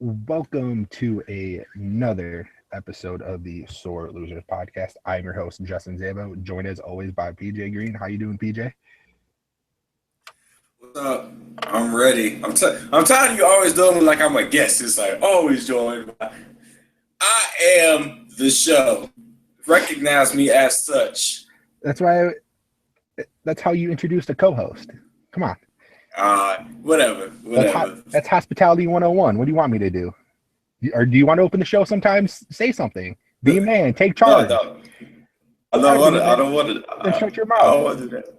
Welcome to another episode of the Sore Losers podcast. I'm your host, Justin Zabo, joined as always by PJ Green. How you doing, PJ? What's up? I'm ready. I'm tired of you always doing me like I'm a guest. It's like always joined by I am the show. Recognize me as such. That's why. That's how you introduce a co-host. Come on. Whatever. That's hospitality 101. What do you want me to do? Or do you want to open the show sometimes? Say something. Be a man. Take No, charge. no. I Then shut your I mouth. don't want to do that.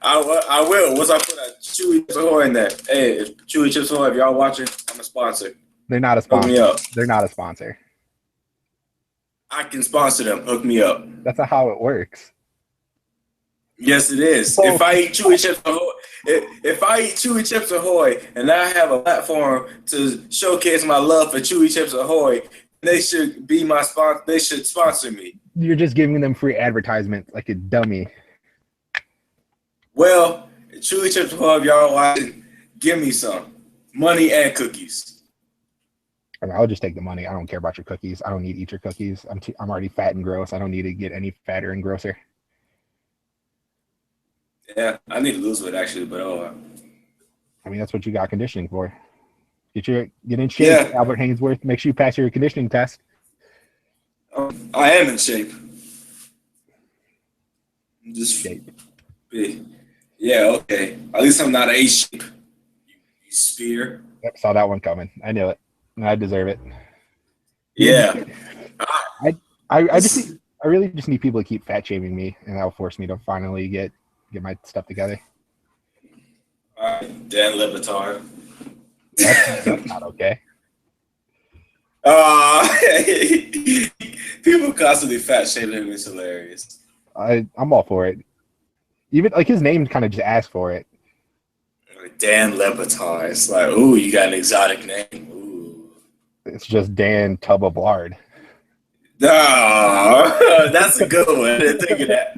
I will. Once I put a Chewy Chips Ahoy in there. Hey, if Chewy Chips Ahoy, if y'all watching, I'm a sponsor. They're not a Hook me sponsor. up. They're not a sponsor. I can sponsor them. Hook me up. That's not how it works. Yes, it is. Oh. If I eat Chewy Chips Ahoy, if I eat Chewy Chips Ahoy, and I have a platform to showcase my love for Chewy Chips Ahoy, they should be my sponsor. They should sponsor me. You're just giving them free advertisement like a dummy. Well, Chewy Chips Ahoy, if y'all watching, give me some money and cookies. I mean, I'll just take the money. I don't care about your cookies. I don't need to eat your cookies. I'm already fat and gross. I don't need to get any fatter and grosser. Yeah, I need to lose weight actually, but I mean, that's what you got conditioning for. Get in shape, Yeah. Albert Hainsworth. Make sure you pass your conditioning test. I am in shape. Just Shape. yeah, okay. At least I'm not A shape. You spear. Yep, saw that one coming. I knew it. I deserve it. Yeah. I really just need people to keep fat shaming me, and that'll force me to finally get my stuff together. Dan Lebatard. That's not okay. People constantly fat shaming him. It's hilarious. I'm all for it. Even like his name kind of just asked for it. Dan Lebatard. It's like, ooh, you got an exotic name. Ooh. It's just Dan Tub of Lard. No, that's a good one. I didn't think of that.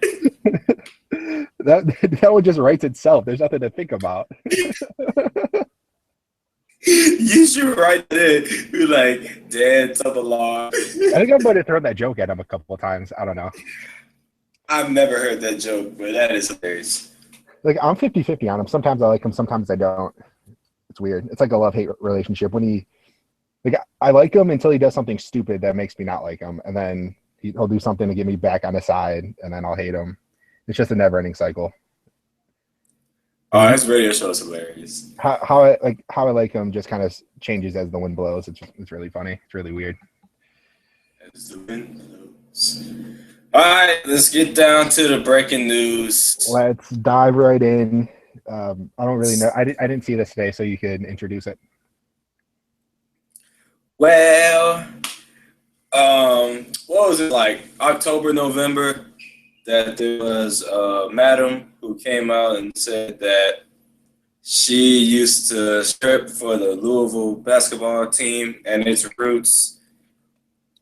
That one just writes itself. There's nothing to think about. You should write it. Be like, Dan Tubalon. I think I'm going to throw that joke at him a couple of times. I don't know. I've never heard that joke, but that is hilarious. Like, I'm 50-50 on him. Sometimes I like him, sometimes I don't. It's weird. It's like a love-hate relationship. I like him until he does something stupid that makes me not like him, and then he'll do something to get me back on his side, and then I'll hate him. It's just a never-ending cycle. Oh, his radio show is hilarious. How I like him just kind of changes as the wind blows. It's really funny. It's really weird. As the wind blows. All right, let's get down to the breaking news. Let's dive right in. I don't really know. I didn't see this today, so you could introduce it. Well, what was it like? October, November, that there was a madam who came out and said that she used to strip for the Louisville basketball team and its recruits,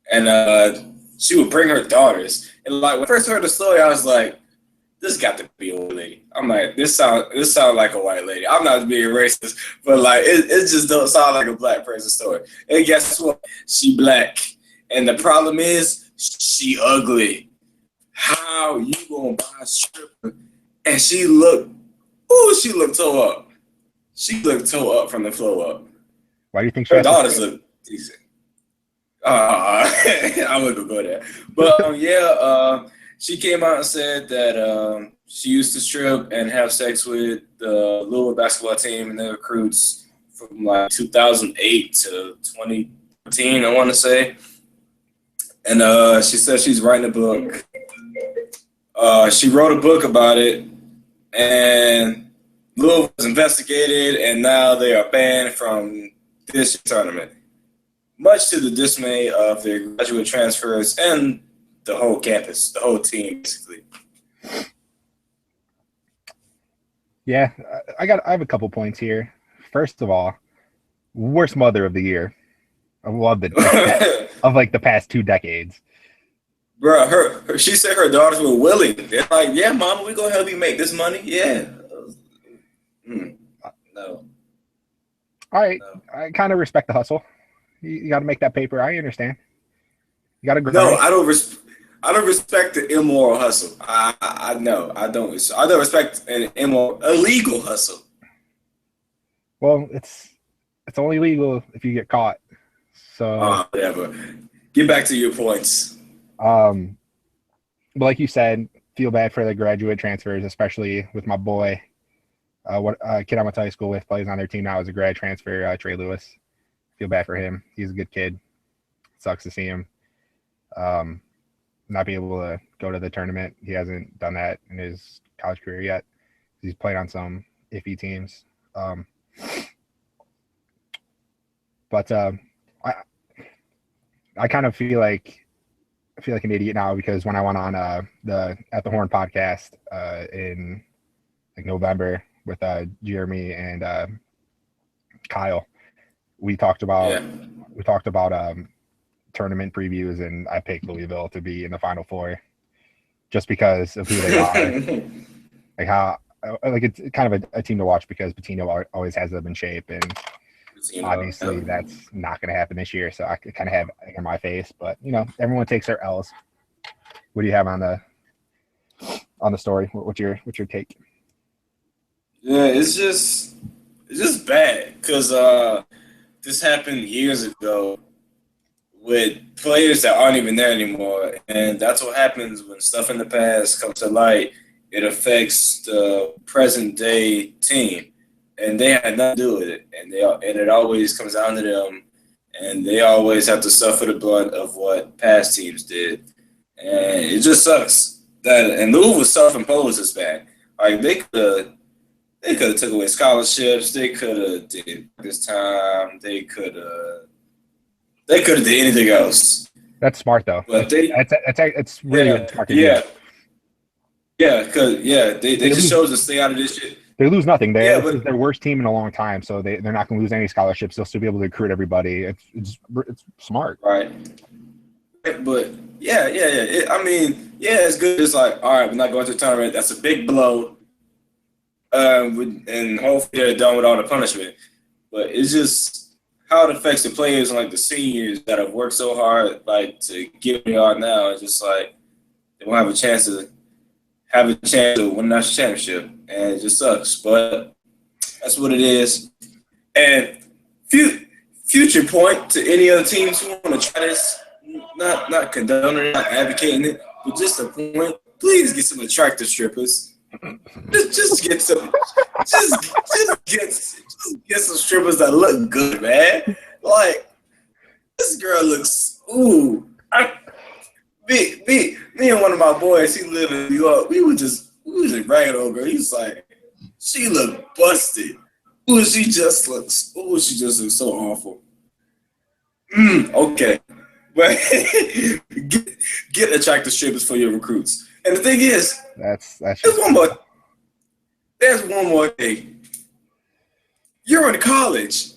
and she would bring her daughters. And like when I first heard the story, I was like, "This got to be a white lady." I'm like, "This sound like a white lady." I'm not being racist, but like it just don't sound like a black person story. And guess what? She black, and the problem is she ugly. How you gonna buy a stripper? And she looked toe up. She looked toe up from the floor up. Why do you think she Her has to daughters look decent. I wouldn't go there. But she came out and said that she used to strip and have sex with the Louisville basketball team and their recruits from like 2008 to 2013, I want to say. And she said she's writing a book. She wrote a book about it, and Louisville was investigated, and now they are banned from this tournament, much to the dismay of their graduate transfers and the whole campus, the whole team, basically. Yeah, I have a couple points here. First of all, worst mother of the year of the past 2 decades. Bro, she said her daughters were willing. They're like, "Yeah, mama, we gonna help you make this money." Yeah. No. All right, No, I kind of respect the hustle. You got to make that paper. I understand. You got to no, grind. I don't respect the immoral hustle. I know I don't. I don't respect an immoral, illegal hustle. Well, it's only legal if you get caught. So, Whatever. Get back to your points. um, but like you said, feel bad for the graduate transfers, especially with my boy. What kid I went to high school with plays on their team now as a grad transfer, Trey Lewis. Feel bad for him. He's a good kid. Sucks to see him um, not be able to go to the tournament. He hasn't done that in his college career yet. He's played on some iffy teams. Um, but I I kind of feel like an idiot now because when I went on the At the Horn podcast in like November with Jeremy and Kyle, we talked about Yeah. tournament previews, and I picked Louisville to be in the Final Four just because of who they are, like how like it's kind of a team to watch because Patino always has them in shape, and obviously that's not going to happen this year. So I kind of have egg in my face, but everyone takes their L's. What do you have on the story? What's your take? Yeah, it's just bad because this happened years ago with players that aren't even there anymore, and that's what happens when stuff in the past comes to light. It affects the present day team, and they had nothing to do with it, and it always comes down to them, and they always have to suffer the brunt of what past teams did, and it just sucks that. And Louisville was self-imposed as bad. Like they could have took away scholarships. They could have did this time. They could have did anything else. That's smart though. But It's really, really smart to do. yeah, because they just chose to stay out of this shit. They lose nothing. Yeah, This is but their worst team in a long time, so they're not going to lose any scholarships. They'll still be able to recruit everybody. It's smart. right. But yeah. I mean, yeah, it's good. It's like, all right, we're not going to the tournament. That's a big blow. And hopefully they're done with all the punishment. But it's just how it affects the players and like the seniors that have worked so hard, like to get where they are now. It's just like they won't have a chance to win a national championship, and it just sucks. But that's what it is. And future point to any other teams who want to try this, not condoning it, not advocating it, but just a point. Please get some attractive strippers. Just get some, just get some strippers that look good, man. Like this girl looks. Ooh, me and one of my boys, he lived in New York. We was just bragging over her. He's like, she looked busted. Ooh, she just looks so awful. Okay, but get attractive strippers for your recruits. And the thing is, That's there's one more thing. You're in college.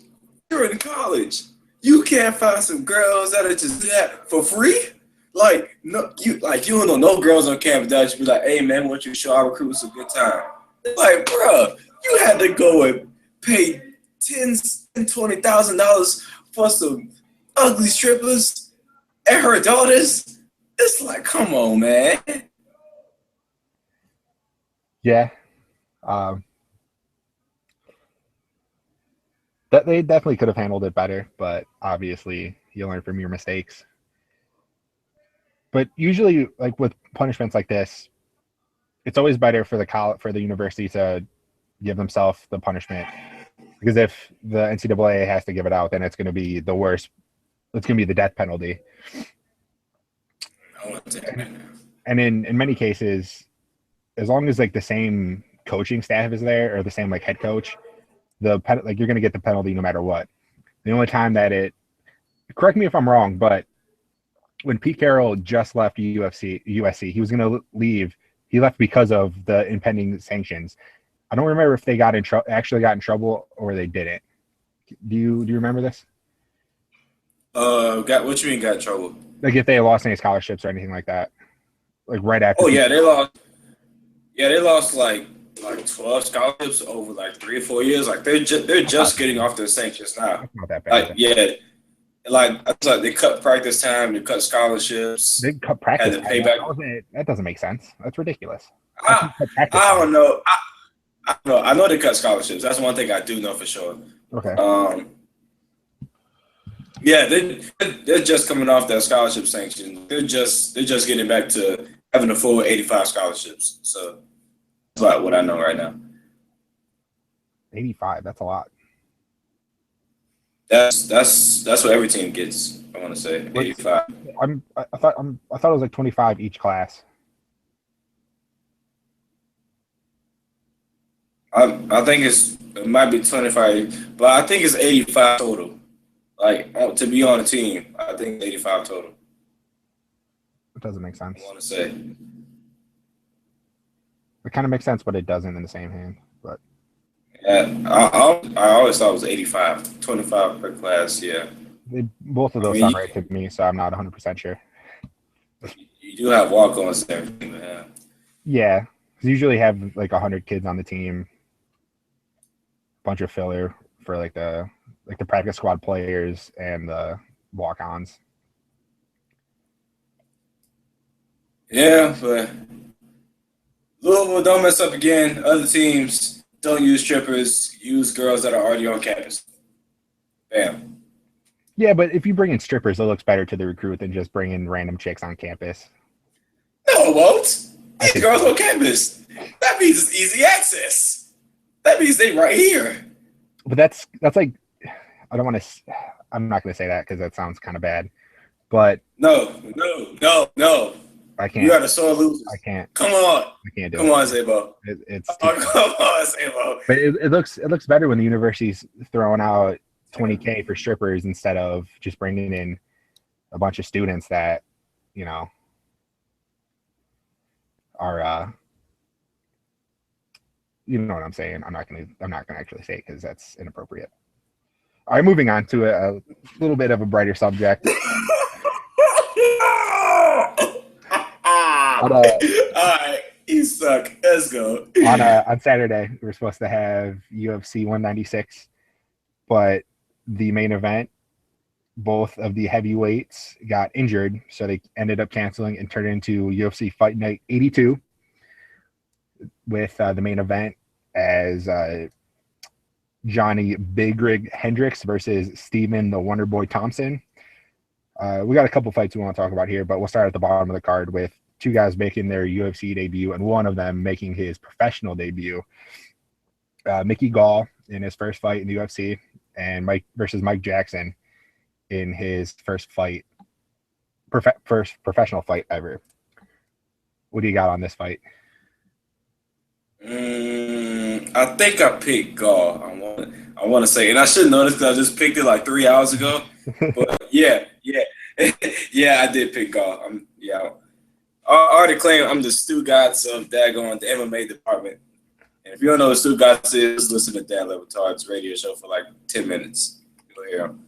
You can't find some girls that'll just do that for free. Like you don't know no girls on campus that should be like, hey man, want you to show our recruits a good time. Like, bro, you had to go and pay $10,000-$20,000 for some ugly strippers and her daughters. It's like, come on, man. yeah. That they definitely could have handled it better, but obviously you learn from your mistakes. But usually, like with punishments like this, it's always better for the university to give themselves the punishment, because if the NCAA has to give it out, then it's going to be the worst. It's going to be the death penalty. And in many cases, as long as like the same coaching staff is there or the same like head coach, you're going to get the penalty no matter what. The only time that correct me if I'm wrong, but when Pete Carroll just left USC, he was going to leave. He left because of the impending sanctions. I don't remember if they actually got in trouble or they didn't. Do you remember this? What you mean got in trouble? Like if they lost any scholarships or anything like that, like right after. Oh yeah, they lost. Yeah, they lost like like 12 scholarships over like 3 or 4 years. Like they're just getting off their sanctions now. That's not that Like bad. like it's like they cut practice time, they cut scholarships, They cut had practice to time. pay back. That doesn't make sense. That's ridiculous. How can I you cut practice I time? don't know. I know they cut scholarships. That's one thing I do know for sure. Okay. Yeah, they're just coming off that scholarship sanction. They're just getting back to having a full 85 scholarships. So that's about what I know right now. 85. That's a lot. That's what every team gets. I want to say 85. I thought it was like 25 each class. I think it might be 25, but I think it's 85 total. Like to be on a team, I think 85 total. It doesn't make sense. I want to say. It kind of makes sense, but it doesn't in the same hand. But Yeah, I always thought it was 85, 25 per class. Yeah. Both of those sound right to me, so I'm not 100% sure. You do have walk-ons and everything, yeah. Yeah, because usually have like 100 kids on the team, bunch of filler for like the practice squad players and the walk-ons. Yeah, but Louisville, don't mess up again. Other teams don't use strippers. Use girls that are already on campus. Bam. Yeah, but if you bring in strippers, it looks better to the recruit than just bringing random chicks on campus. No, it won't. These girls on campus. That means it's easy access. That means they right here. But that's like, I don't want to. I'm not going to say that because that sounds kind of bad. But no. I can't. You got to sore losers. I can't. Come on. I can't do it. Come on, Zabo. Come on, Zabo. But it looks better when the university's throwing out $20K for strippers instead of just bringing in a bunch of students that, you know, are you know what I'm saying. I'm not gonna actually say it because that's inappropriate. All right, moving on to a little bit of a brighter subject. All right, you suck. Let's go. On Saturday, we were supposed to have UFC 196, but the main event, both of the heavyweights got injured, so they ended up canceling and turned it into UFC Fight Night 82, with the main event as Johnny Big Rig Hendricks versus Steven the Wonder Boy Thompson. We got a couple fights we want to talk about here, but we'll start at the bottom of the card with two guys making their UFC debut and one of them making his professional debut. Mickey Gall in his first fight in the UFC, and Mike Jackson in his first professional fight ever. What do you got on this fight? I think I picked Gall. I want to say, and I should know this because I just picked it like 3 hours ago. But yeah, I did pick Gall. I already claim I'm the Stu Gotts of daggone the MMA department. And if you don't know what Stu Gotts is, listen to Dan Levitard's radio show for like 10 minutes. You'll hear him.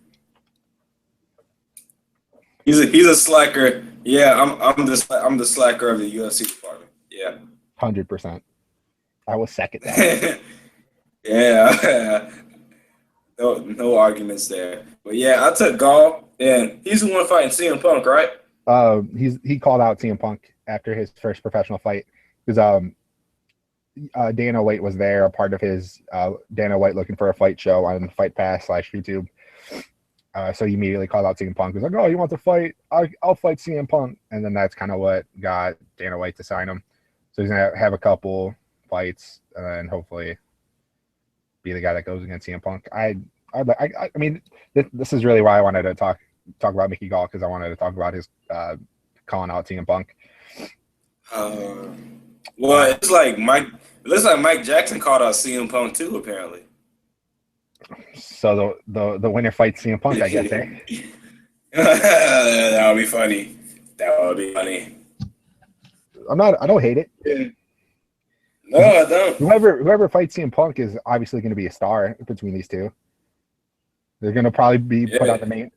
He's a slacker. Yeah, I'm the slacker of the UFC department. Yeah, 100%. I will second that. Yeah, no arguments there. But yeah, I took Gall, and he's the one fighting CM Punk, right? He called out CM Punk after his first professional fight because Dana White was there, a part of his Dana White looking for a fight show on Fight Pass /YouTube. So he immediately called out CM Punk. He was like, "Oh, you want to fight? I'll fight CM Punk." And then that's kind of what got Dana White to sign him. So he's gonna have a couple fights and then hopefully be the guy that goes against CM Punk. I mean, this is really why I wanted to talk about Mickey Gall, because I wanted to talk about his calling out CM Punk. Well, it looks like Mike Jackson called out CM Punk too, apparently. So the winner fights CM Punk, I guess. That would be funny. I don't hate it. Yeah. No, I don't. Whoever fights CM Punk is obviously going to be a star between these two. They're going to probably be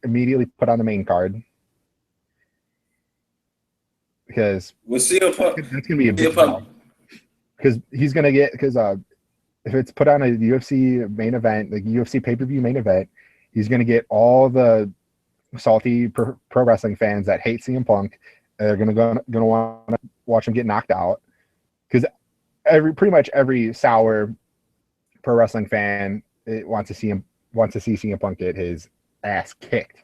immediately put on the main card. Because with CM Punk, that's going to be a big draw. because he's gonna get if it's put on a UFC main event, like UFC pay-per-view main event, he's gonna get all the salty pro wrestling fans that hate CM Punk. They're gonna want to watch him get knocked out because pretty much every sour pro wrestling fan wants to see CM Punk get his ass kicked.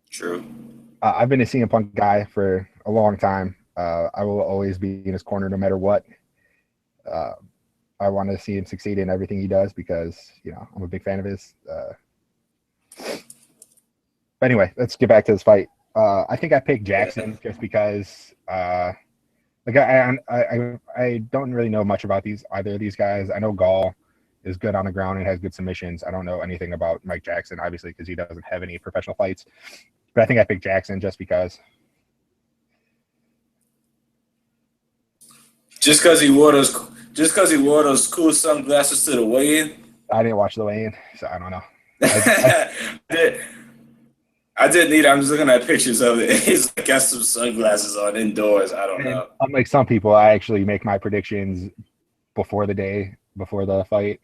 True. I've been a CM Punk guy for a long time. I will always be in his corner no matter what. I want to see him succeed in everything he does because, I'm a big fan of his. But anyway, let's get back to this fight. I think I picked Jackson just because, I don't really know much about either of these guys. I know Gall is good on the ground and has good submissions. I don't know anything about Mike Jackson, obviously, because he doesn't have any professional fights. But I think I picked Jackson just because. Just because he wore those cool sunglasses to the weigh-in. I didn't watch the weigh-in, so I don't know. I didn't either. I'm just looking at pictures of it. He's got some sunglasses on indoors. I don't know. Unlike some people, I actually make my predictions before the fight.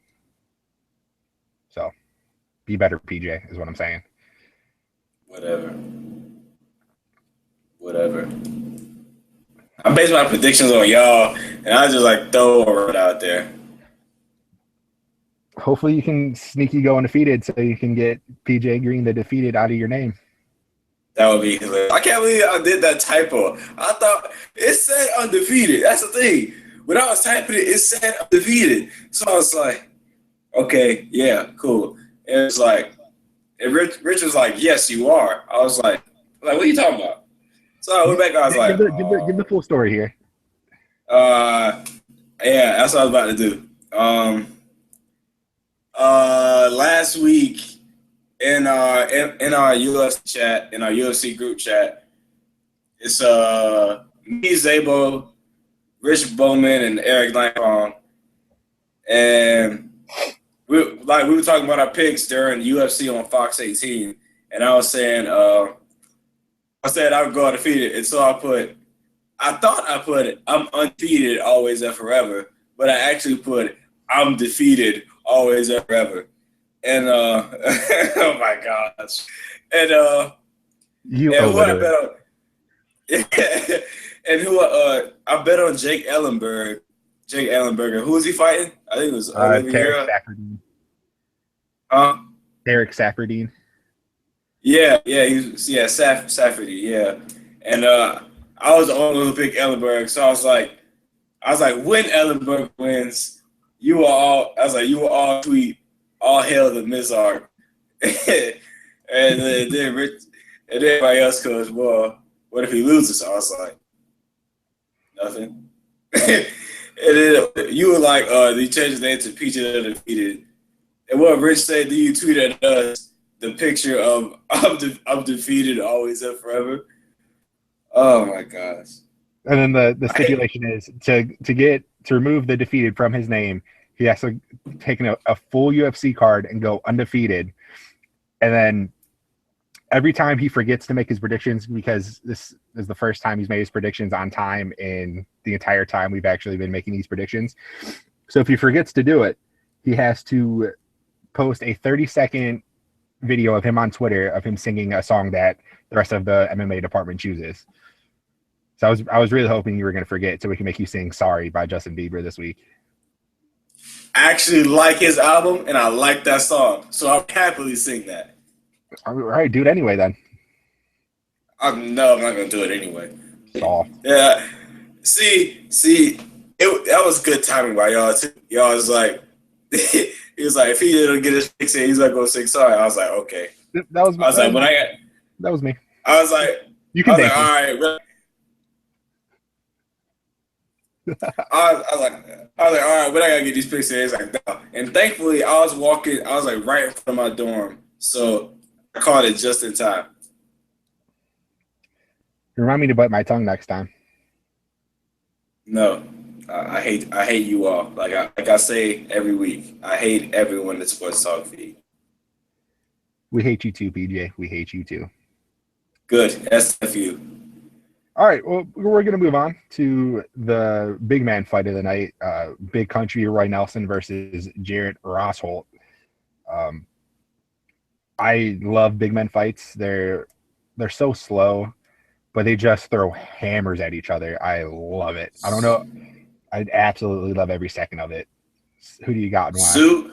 So, be better, PJ, is what I'm saying. Whatever. I base my predictions on y'all, and I just throw it out there. Hopefully you can sneaky go undefeated so you can get PJ Green the defeated out of your name. That would be hilarious. I can't believe I did that typo. I thought it said undefeated. That's the thing. When I was typing it, it said undefeated. So I was like, okay, yeah, cool. And it was and Rich was like, yes, you are. I was like, what are you talking about? So I went back. I was give the full story here. Yeah, that's what I was about to do. Last week in our UFC chat, in our UFC group chat, it's me, Zabo, Rich Bowman, and Eric Langfong, and we were talking about our picks during UFC on Fox 18, and I was saying I said I would go undefeated, and so I thought I put I'm undefeated always and forever, but I actually put I'm defeated always and forever. And oh my gosh. And you and who I bet on and who I bet on Jake Ellenberger. Who was he fighting? I think it was Tarek Safardine. Tarek Safardine. Yeah, Safety, yeah. And I was the only one who picked Ellenberg, so I was like, when Ellenberg wins, you will all tweet, all hail the Mizark. and then Rich and everybody else goes, well, what if he loses? I was like, nothing. And then you were like, you changed his name to Peach Undefeated. And what Rich said, do you tweet at us the picture of I'm defeated always and forever? Oh my gosh. And then the stipulation is to remove the defeated from his name, he has to take a full UFC card and go undefeated. And then every time he forgets to make his predictions, because this is the first time he's made his predictions on time in the entire time we've actually been making these predictions. So if he forgets to do it, he has to post a 30-second video of him on Twitter of him singing a song that the rest of the MMA department chooses. So I was really hoping you were going to forget so we can make you sing Sorry by Justin Bieber this week. I actually like his album and I like that song, so I'll happily sing that. All right, do it anyway then. No, I'm not going to do it anyway. Soft. Yeah. See, that was good timing by y'all too. Y'all was like, he was like, if he didn't get his fix in, he's like, go sing Sorry. I was like, okay. That was me. I was like, you can thank me. All right. I was like, all right, but I gotta get these picks in. He's like, no. And thankfully, I was right in front of my dorm, so I caught it just in time. Remind me to bite my tongue next time. No, I hate you all. Like I say every week, I hate everyone that Sports Talk feed. We hate you too, PJ. We hate you too. Good, SFU. All right, well, we're going to move on to the big man fight of the night. Big Country Roy Nelson versus Jarrett Rossholt. Um, I love big men fights. They're so slow, but they just throw hammers at each other. I love it. I don't know. I absolutely love every second of it. Who do you got and why?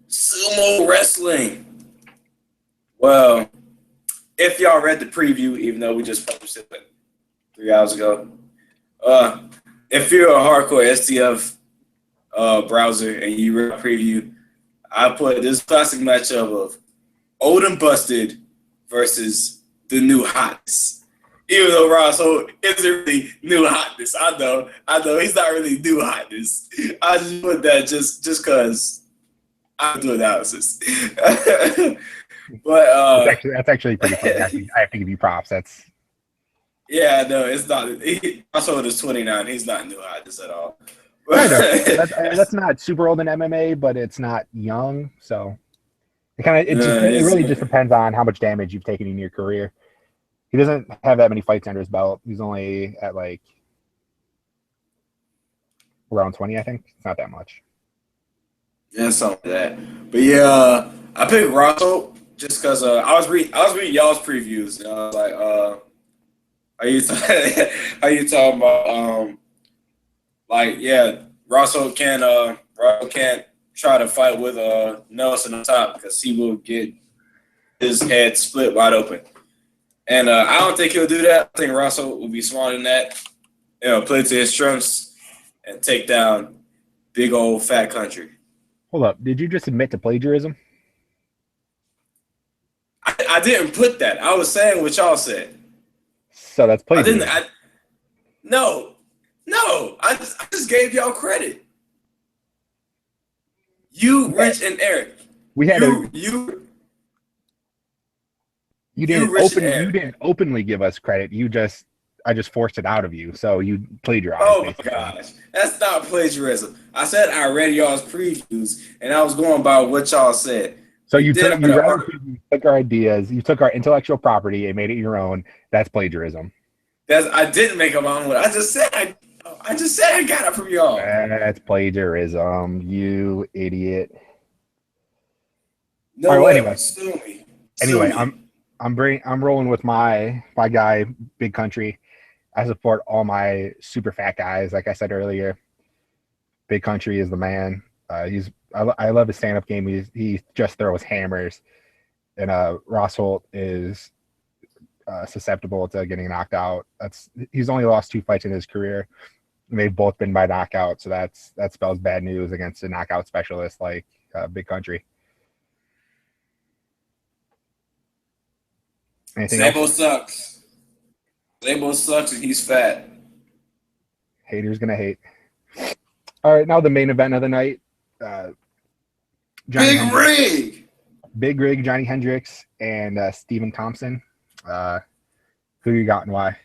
Sumo wrestling. Well, if y'all read the preview, even though we just published it like 3 hours ago, if you're a hardcore STF browser and you read a preview, I put this classic matchup of Old and Busted versus the New Hotness. Even though Ross Holt isn't really new hotness, I know he's not really new hotness. I just put that just because I do analysis. But that's actually pretty funny. I have to give you props. That's no, it's not. Ross Holt is 29. He's not new hotness at all. that's not super old in MMA, but it's not young. So it really just depends on how much damage you've taken in your career. He doesn't have that many fights under his belt. He's only at like around 20, I think. It's not that much. Yeah, something like that. But yeah, I picked Ross Holt just because I was reading y'all's previews. And I was like, are you talking about Ross Holt can't try to fight with Nelson on top because he will get his head split wide open. And I don't think he'll do that. I think Ross Holt will be smarter than that. Play to his strengths and take down big old fat country. Hold up. Did you just admit to plagiarism? I didn't put that. I was saying what y'all said. So that's plagiarism. No. I just gave y'all credit. You, Rich, and Eric. You didn't openly give us credit. I just forced it out of you. So you plagiarized. Oh my gosh, that's not plagiarism. I said I read y'all's previews and I was going by what y'all said. So you took our ideas, you took our intellectual property and made it your own. That's plagiarism. I didn't make up my own. I just said I got it from y'all. That's plagiarism, you idiot. No right, way. Well, Sue me. Anyway, I'm rolling with my guy, Big Country. I support all my super fat guys. Like I said earlier, Big Country is the man. I love his stand-up game. He just throws hammers, and Ross Holt is susceptible to getting knocked out. He's only lost 2 fights in his career, and they've both been by knockout. So that spells bad news against a knockout specialist like Big Country. Anything else? Sucks. Zabo sucks and he's fat. Haters gonna hate. All right, now the main event of the night. Big Rig, Johnny Hendricks, and Stephen Thompson. Who you got and why?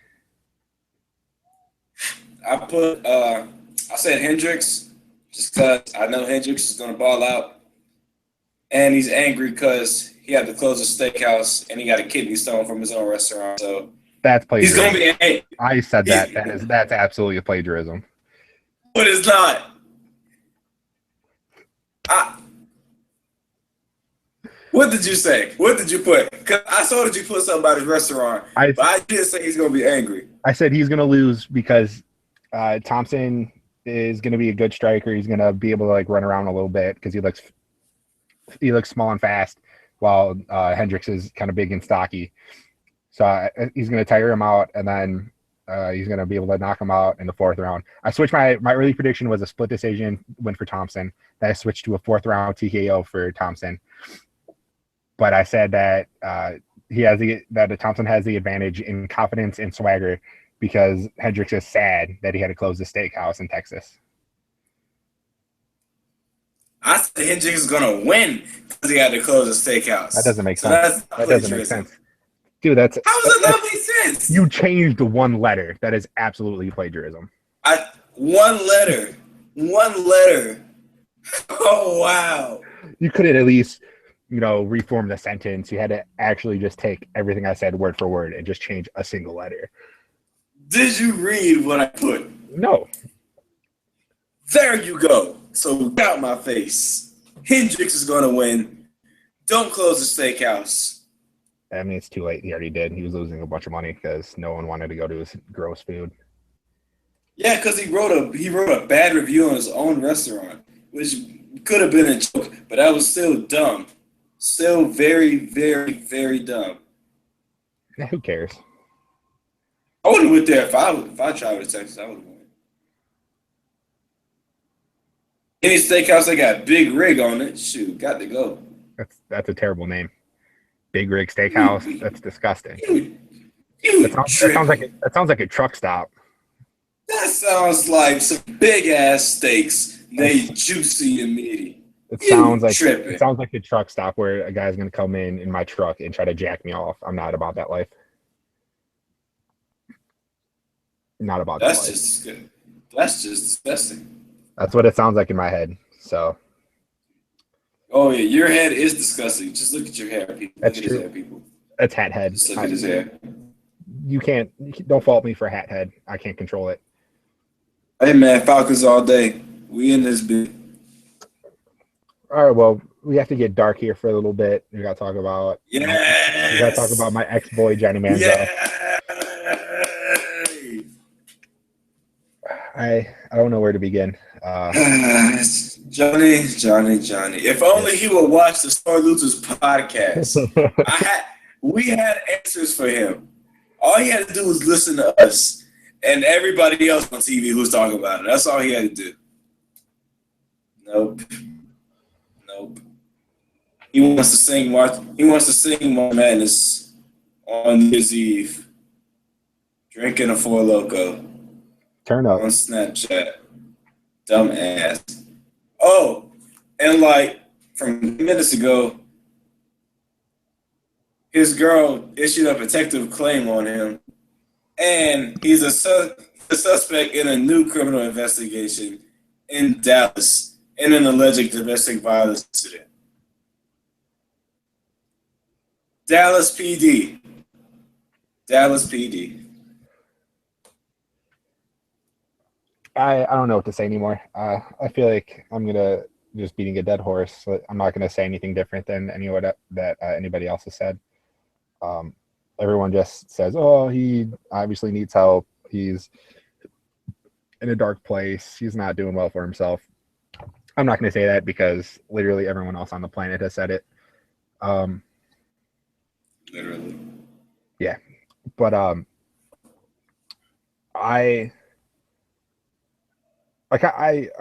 I said Hendricks just because I know Hendricks is gonna ball out, and he's angry because he had to close a steakhouse and he got a kidney stone from his own restaurant. So that's plagiarism. He's gonna be angry. I said that. That's absolutely a plagiarism. But it's not. What did you say? What did you put? Because I saw that you put something about his restaurant, but I didn't say he's going to be angry. I said he's going to lose because Thompson is going to be a good striker. He's going to be able to run around a little bit because he looks small and fast, while Hendricks is kind of big and stocky. So he's going to tire him out, and then he's going to be able to knock him out in the 4th round. I switched my early prediction was a split decision win for Thompson. Then I switched to a 4th round TKO for Thompson. But I said that Thompson has the advantage in confidence and swagger because Hendricks is sad that he had to close the steakhouse in Texas. I said Hendricks is going to win because he had to close the steakhouse. That doesn't make sense. That doesn't make sense. Dude, how does it not make sense? You changed the one letter. That is absolutely plagiarism. One letter. Oh, wow. You couldn't at least, reform the sentence. You had to actually just take everything I said word for word and just change a single letter. Did you read what I put? No. There you go. So get out my face. Hendrix is going to win. Don't close the steakhouse. I mean, it's too late. He already did. He was losing a bunch of money because no one wanted to go to his gross food. Yeah, because he wrote a bad review on his own restaurant, which could have been a joke, but that was still dumb. Still very, very, very dumb. Yeah, who cares? I would have went there if I traveled to Texas. I would have went. Any steakhouse that got Big Rig on it, shoot, got to go. That's a terrible name. Big Rig Steakhouse. That's disgusting. That sounds like a truck stop. That sounds like some big ass steaks. They juicy and meaty. It sounds like a truck stop where a guy's gonna come in my truck and try to jack me off. I'm not about that life. Not about that life. That's just disgusting. That's what it sounds like in my head. So. Oh yeah, your head is disgusting. Just look at your hair, people. That's look at true. His hair, people. That's hat head. Just look at his hair. Don't fault me for hat head. I can't control it. Hey man, Falcons all day. We in this bit. All right, well, we have to get dark here for a little bit. We got to talk about we got to talk about my ex-boy Johnny Manziel. Yay! I don't know where to begin. Johnny. If only he would watch the Star Losers podcast. We had answers for him. All he had to do was listen to us and everybody else on TV who was talking about it. That's all he had to do. Nope. He wants to sing March Madness on New Year's Eve. Drinking a Four Loko. Turn up. On Snapchat. Dumbass. Oh, and like from minutes ago, his girl issued a protective claim on him, and he's a suspect in a new criminal investigation in Dallas in an alleged domestic violence incident. Dallas PD. I don't know what to say anymore. I feel like I'm gonna just beating a dead horse. So I'm not gonna say anything different than anybody else has said. Everyone just says, "Oh, he obviously needs help. He's in a dark place. He's not doing well for himself." I'm not gonna say that because literally everyone else on the planet has said it. Literally. Yeah, but I'm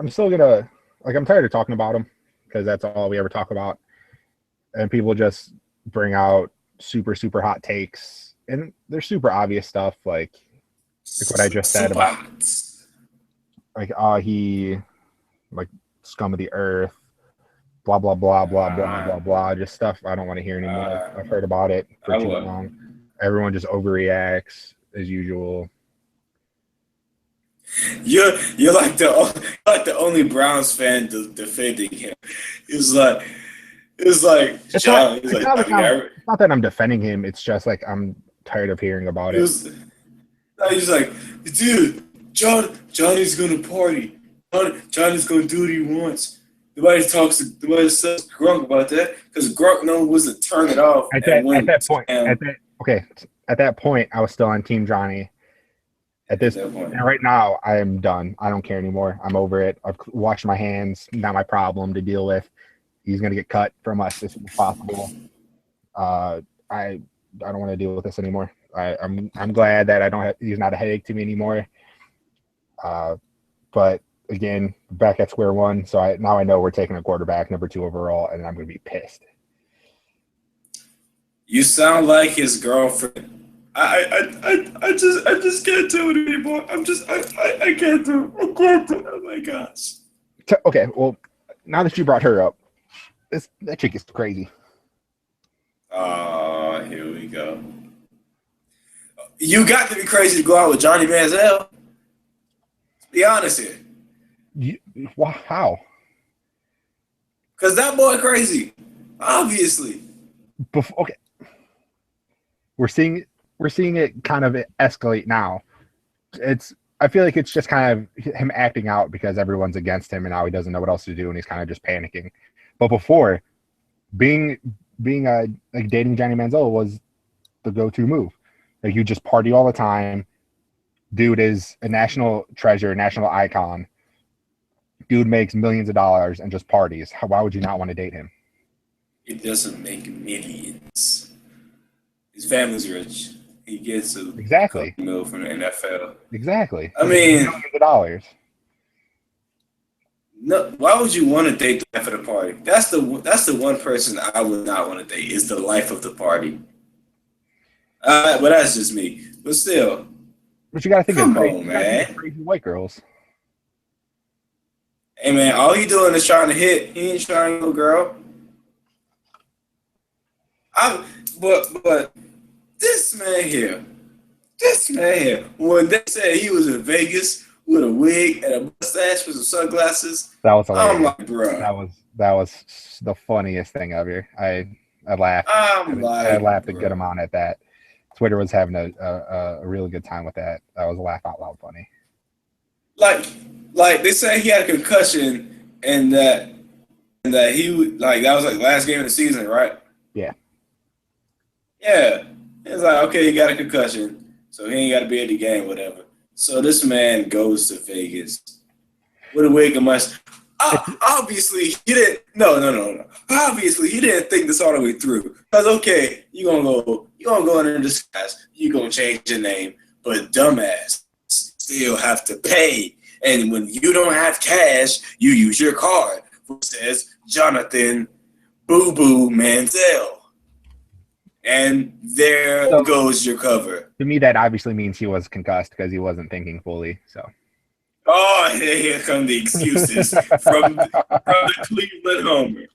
still gonna I'm tired of talking about him because that's all we ever talk about, and people just bring out super hot takes, and they're super obvious stuff like what I just said about he like scum of the earth, blah blah blah blah blah blah blah, just stuff I don't want to hear anymore. I've heard about it for too long. Everyone just overreacts as usual. You're like the only Browns fan defending him. It's not that I'm defending him. It's just like I'm tired of hearing about it. He's like, dude, Johnny's gonna party. Johnny's gonna do what he wants. Nobody says Grunk about that because Grunk knows to turn it off. At that point, I was still on Team Johnny. And right now, I am done. I don't care anymore. I'm over it. I've washed my hands. Not my problem to deal with. He's gonna get cut from us as soon as possible. I don't want to deal with this anymore. I'm glad that he's not a headache to me anymore. But again, back at square one. So now I know we're taking a quarterback, number 2 overall, and I'm gonna be pissed. You sound like his girlfriend. I just can't do it anymore. I can't do it. Oh my gosh. Okay, well, now that you brought her up, that chick is crazy. Oh, here we go. You got to be crazy to go out with Johnny Manziel. Be honest here. How? Because that boy crazy. Obviously. Okay. We're seeing it kind of escalate now. I feel like it's just kind of him acting out because everyone's against him and now he doesn't know what else to do and he's kind of just panicking. But before, being like dating Johnny Manziel was the go-to move. Like you just party all the time. Dude is a national treasure, national icon. Dude makes millions of dollars and just parties. Why would you not want to date him? He doesn't make millions. His family's rich. He gets a Exactly. couple mil from the NFL. Exactly. I mean, millions of dollars. No, why would you want to date the life of the party? That's the one person I would not want to date is the life of the party. But that's just me. But still, but you got to think come of crazy, on, man. Crazy white girls. Hey, man, all he doing is trying to hit. He ain't trying to go, girl. But this man here, when they said he was in Vegas with a wig and a mustache with some sunglasses, that was hilarious. I'm like, bro. That was the funniest thing ever. I laughed. I laughed a good amount at that. Twitter was having a really good time with that. That was a laugh out loud funny. Like they say he had a concussion and that he like that was like last game of the season, right? Yeah. Yeah. It's like, okay, he got a concussion, so he ain't got to be at the game, whatever. So this man goes to Vegas with a wig and mustache. Obviously, he didn't. No. Obviously, he didn't think this all the way through. Cause okay, you gonna go in disguise. You gonna change your name, but dumbass still have to pay. And when you don't have cash, you use your card, which says Jonathan Boo Boo Manziel. And there goes your cover. To me, that obviously means he was concussed because he wasn't thinking fully. So. Oh, here come the excuses from the Cleveland Homer.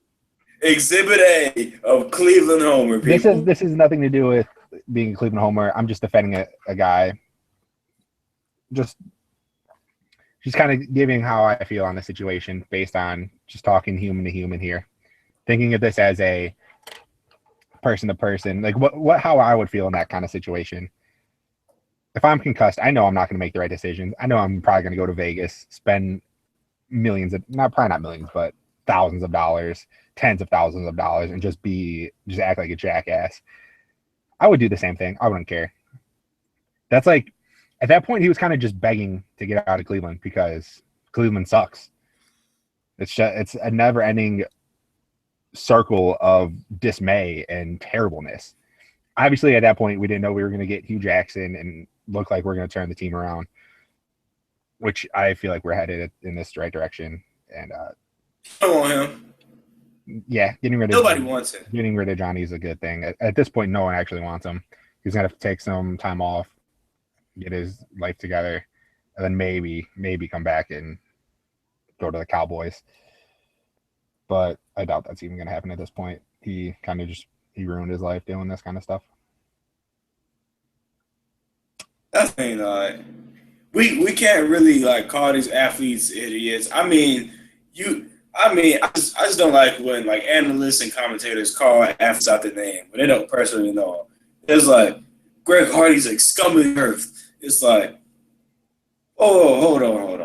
Exhibit A of Cleveland Homer. People. This is nothing to do with being a Cleveland Homer. I'm just defending a guy. Just kind of giving how I feel on the situation based on just talking human to human here. Thinking of this as a person to person, like how I would feel in that kind of situation. If I'm concussed, I know I'm not going to make the right decisions. I know I'm probably going to go to Vegas, spend millions of, probably not millions, but thousands of dollars, tens of thousands of dollars, and just act like a jackass. I would do the same thing. I wouldn't care. That's like, at that point, he was kind of just begging to get out of Cleveland because Cleveland sucks. It's a never-ending circle of dismay and terribleness. Obviously, at that point, we didn't know we were going to get Hugh Jackson and look like we're going to turn the team around, which I feel like we're headed in this right direction. And I don't want him. Yeah, nobody wants him. Getting rid of Johnny is a good thing. At this point, no one actually wants him. He's going to have to take some time off, get his life together, and then maybe come back and go to the Cowboys. But I doubt that's even going to happen at this point. He kind of he ruined his life doing this kind of stuff. That's the thing, we can't really like call these athletes idiots. I just don't like when like analysts and commentators call athletes out their name, but they don't personally know them. It's like Greg Hardy's like scum of the earth. It's like, oh, hold on.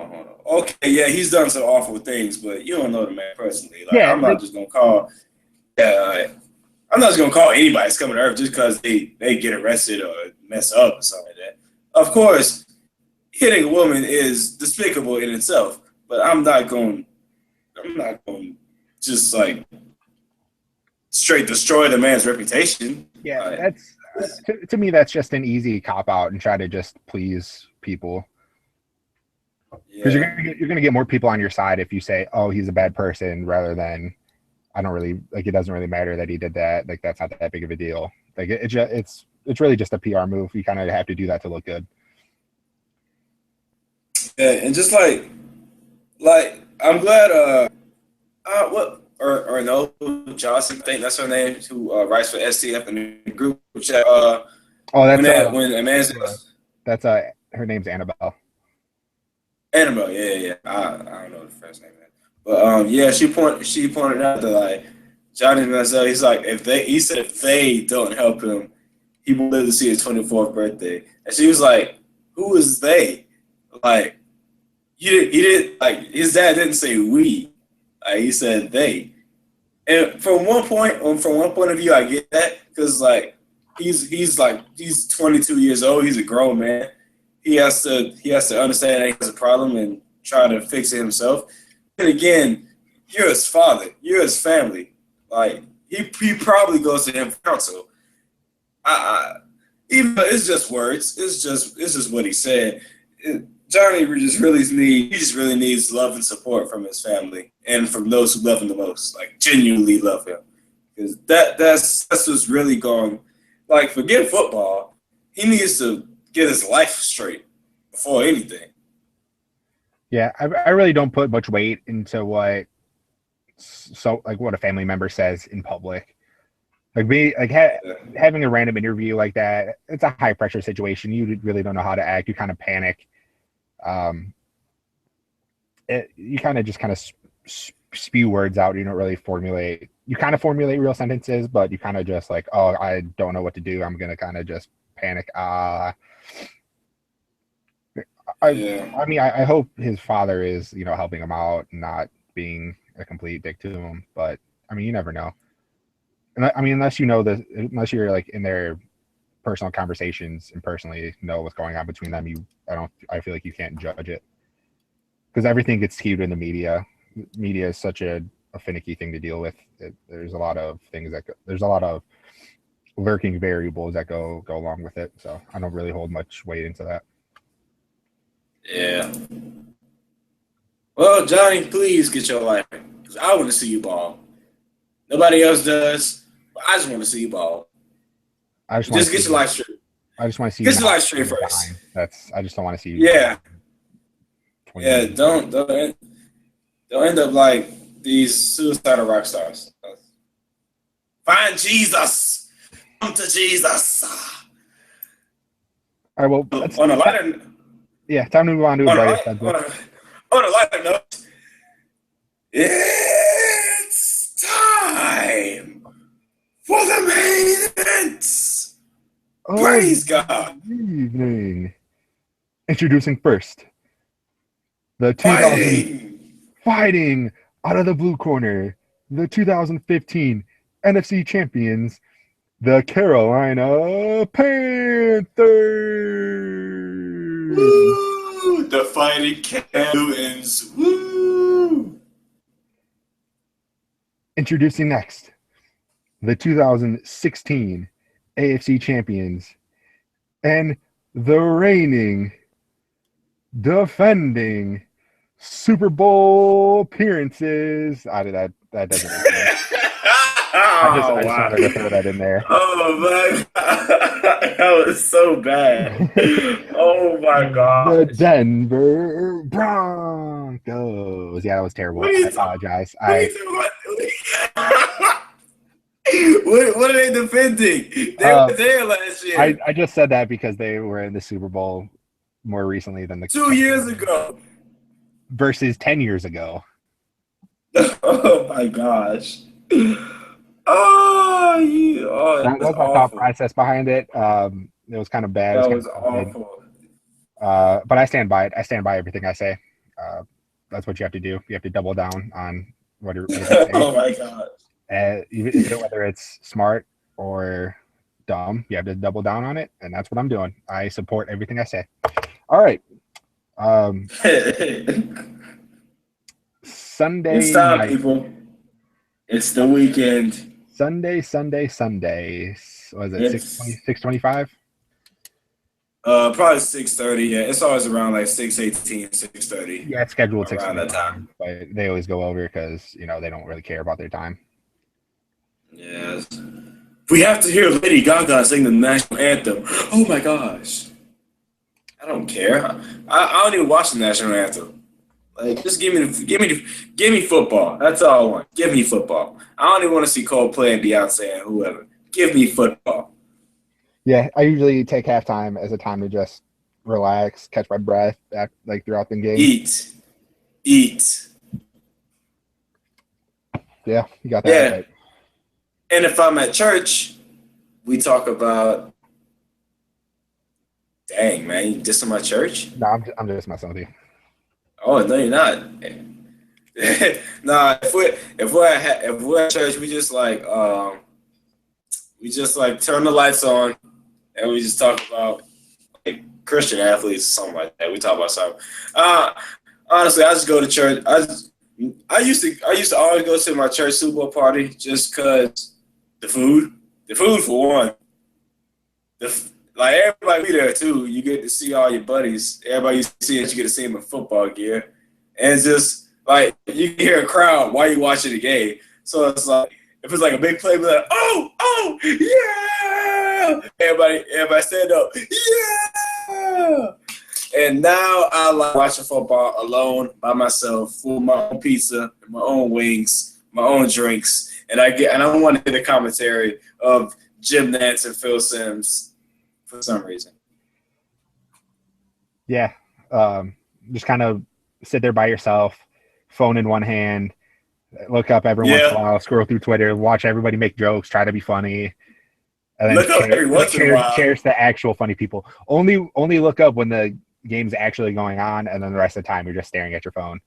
Okay, yeah, he's done some awful things, but you don't know the man personally. Like, yeah, I'm not just gonna call. I'm not just gonna call anybody scum of the earth just because they get arrested or mess up or something like that. Of course, hitting a woman is despicable in itself, but I'm not going just like straight destroy the man's reputation. Yeah, that's to me that's just an easy cop out and try to just please people. Because you're gonna get more people on your side if you say, "Oh, he's a bad person," rather than I don't really like. It doesn't really matter that he did that. Like that's not that big of a deal. Like it's really just a PR move. You kind of have to do that to look good. Yeah, and just like I'm glad. No Johnson, I think that's her name, who writes for STF in the group chat. That's her name's Annabelle. Annabelle, yeah. I don't know the first name, but she pointed out that like Johnny Manziel, he's like if they don't help him, he will live to see his 24th birthday, and she was like, Who is they? Like, he didn't like his dad didn't say we. He said they. And from one point of view, I get that because like he's 22 years old. He's a grown man. He has to understand that he has a problem and try to fix it himself. And again, you're his father. You're his family. Like he probably goes to him for counsel. I even though it's just words. It's just what he said. Johnny just really needs love and support from his family and from those who love him the most, like genuinely love him, because that's what's really going. Like, forget football. He needs to get his life straight before anything. Yeah, I really don't put much weight into what what a family member says in public. Like having a random interview like that, it's a high pressure situation. You really don't know how to act. You kind of panic. You kind of spew words out. You don't really formulate. You kind of formulate real sentences, but you kind of just like, oh, I don't know what to do. I'm gonna kind of just panic. I mean, I hope his father is, helping him out, not being a complete dick to him. But I mean, you never know. And I mean, unless unless you're like in their personal conversations and personally know what's going on between them, I feel like you can't judge it because everything gets skewed in the media. Media is such a finicky thing to deal with. There's a lot of things there's a lot of lurking variables that go along with it. So I don't really hold much weight into that. Yeah. Well, Johnny, please get your life, because I want to see you ball. Nobody else does, but I just want to see you ball. Just get your life straight. I just want to see you get your life straight first. I just don't want to see you. Yeah. Yeah. Don't end up like these suicidal rock stars. Find Jesus. Come to Jesus. All right. Well, on a lighter. Yeah, time to move on to a brighter subject. On a lighter note, it's time for the main event. Praise God. Good evening. Introducing first, the 2000 fighting out of the blue corner, the 2015 NFC champions, the Carolina Panthers. Woo! The fighting Cowboys. Woo! Introducing next, the 2016 AFC champions and the reigning, defending Super Bowl appearances. That doesn't make sense. I just wanted to throw that in there. Oh my God. That was so bad. Oh my God. The Denver Broncos. Yeah, that was terrible. I apologize. What are they defending? They were there last year. I just said that because they were in the Super Bowl more recently than 2 years ago. Versus 10 years ago. Oh my gosh. That was my thought process behind it. It was kind of bad. That was awful. But I stand by it. I stand by everything I say. That's what you have to do. You have to double down on what you're saying. Oh my God. Whether it's smart or dumb, you have to double down on it, and that's what I'm doing. I support everything I say. All right. Sunday. It's time, night. people. It's the weekend. Sunday. Was it 6:25? Probably 6:30. Yeah, it's always around like 6:18, 6:30. Yeah, it's scheduled 6 around that time. But they always go over because they don't really care about their time. Yes. We have to hear Lady Gaga sing the national anthem. Oh my gosh. I don't care. I don't even watch the national anthem. Like, just give me football. That's all I want. Give me football. I don't even want to see Coldplay and Beyonce and whoever. Give me football. Yeah, I usually take halftime as a time to just relax, catch my breath, throughout the game. Eat. Yeah, you got that right. And if I'm at church, we talk about Dang, man, you dissing my church? No, I'm just messing with you. Oh no, you're not. Nah, if we're at church, we just like turn the lights on and we just talk about like Christian athletes or something like that. We talk about something. Uh, Honestly, I just go to church. I used to always go to my church Super Bowl party just cause the food for one. Like everybody be there too. You get to see all your buddies. Everybody you see it, you get to see them in football gear, and it's just like you can hear a crowd while you watching the game. So it's like if it's like a big play, be like, oh, yeah! Everybody stand up, yeah! And now I like watching football alone by myself, with my own pizza, my own wings, my own drinks, and I want to hear the commentary of Jim Nantz and Phil Simms for some reason. Yeah. Just kind of sit there by yourself, phone in one hand, look up every once in a while, scroll through Twitter, watch everybody make jokes, try to be funny, and Look up every once in a while. cherish the actual funny people. Only look up when the game's actually going on, and then the rest of the time you're just staring at your phone.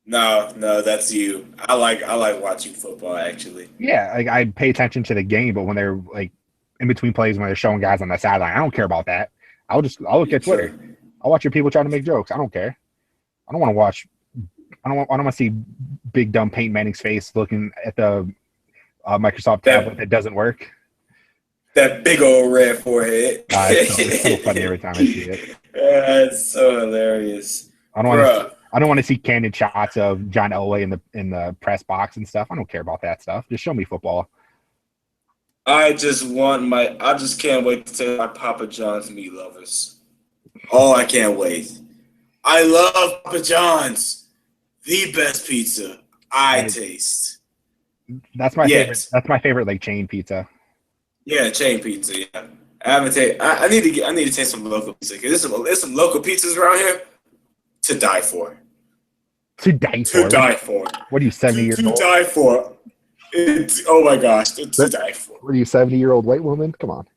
No, that's you. I like watching football actually. Yeah, like I pay attention to the game, but when they're like in between plays, when they're showing guys on the sideline, I don't care about that. I'll look at Twitter. I'll watch your people trying to make jokes. I don't care. I don't want to watch. I don't want to see big dumb Peyton Manning's face looking at the Microsoft tablet that doesn't work. That big old red forehead. It's so funny every time I see it. It's so hilarious. I don't want to see candid shots of John Elway in the press box and stuff. I don't care about that stuff. Just show me football. I just can't wait to tell my Papa John's meat lovers. Oh, I can't wait. I love Papa John's. The best pizza I taste. That's my favorite. That's my favorite, like chain pizza. Yeah, chain pizza. Yeah, I need to taste some local pizza because there's some local pizzas around here to die for. To die for. What are you, 70 years old? To die for. Oh my gosh, to die for. What are you, 70-year-old white woman? Come on.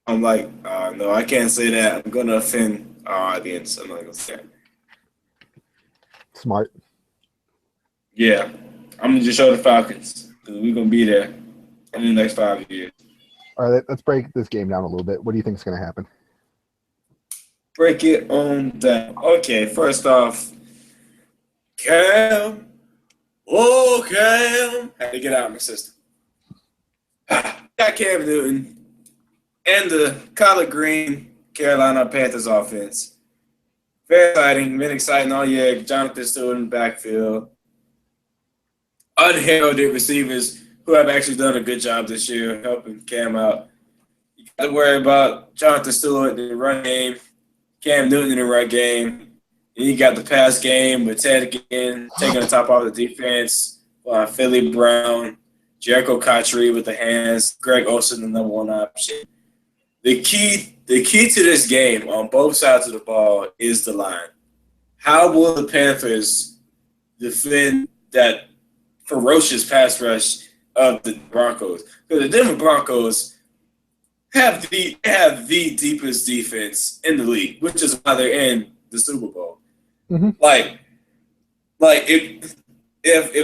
I'm like, no, I can't say that. I'm gonna offend our audience. I'm not gonna say that. Smart. Yeah, I'm gonna just show the Falcons because we're gonna be there in the next 5 years. All right, let's break this game down a little bit. What do you think is going to happen? Break it on down. Okay, first off, Cam. Oh, Cam. Had to get out of my system. Got Cam Newton and the collard green Carolina Panthers offense. Very exciting. Been exciting all year. Jonathan Stewart in the backfield. Unheralded receivers who have actually done a good job this year helping Cam out. You got to worry about Jonathan Stewart in the run game, Cam Newton in the run game. And you got the pass game with Ted again, taking the top off the defense. Philly Brown, Jericho Cotchery with the hands, Greg Olsen, the number one option. The key to this game on both sides of the ball is the line. How will the Panthers defend that ferocious pass rush of the Broncos? Because the Denver Broncos have the deepest defense in the league, which is why they're in the Super Bowl. Mm-hmm. Like if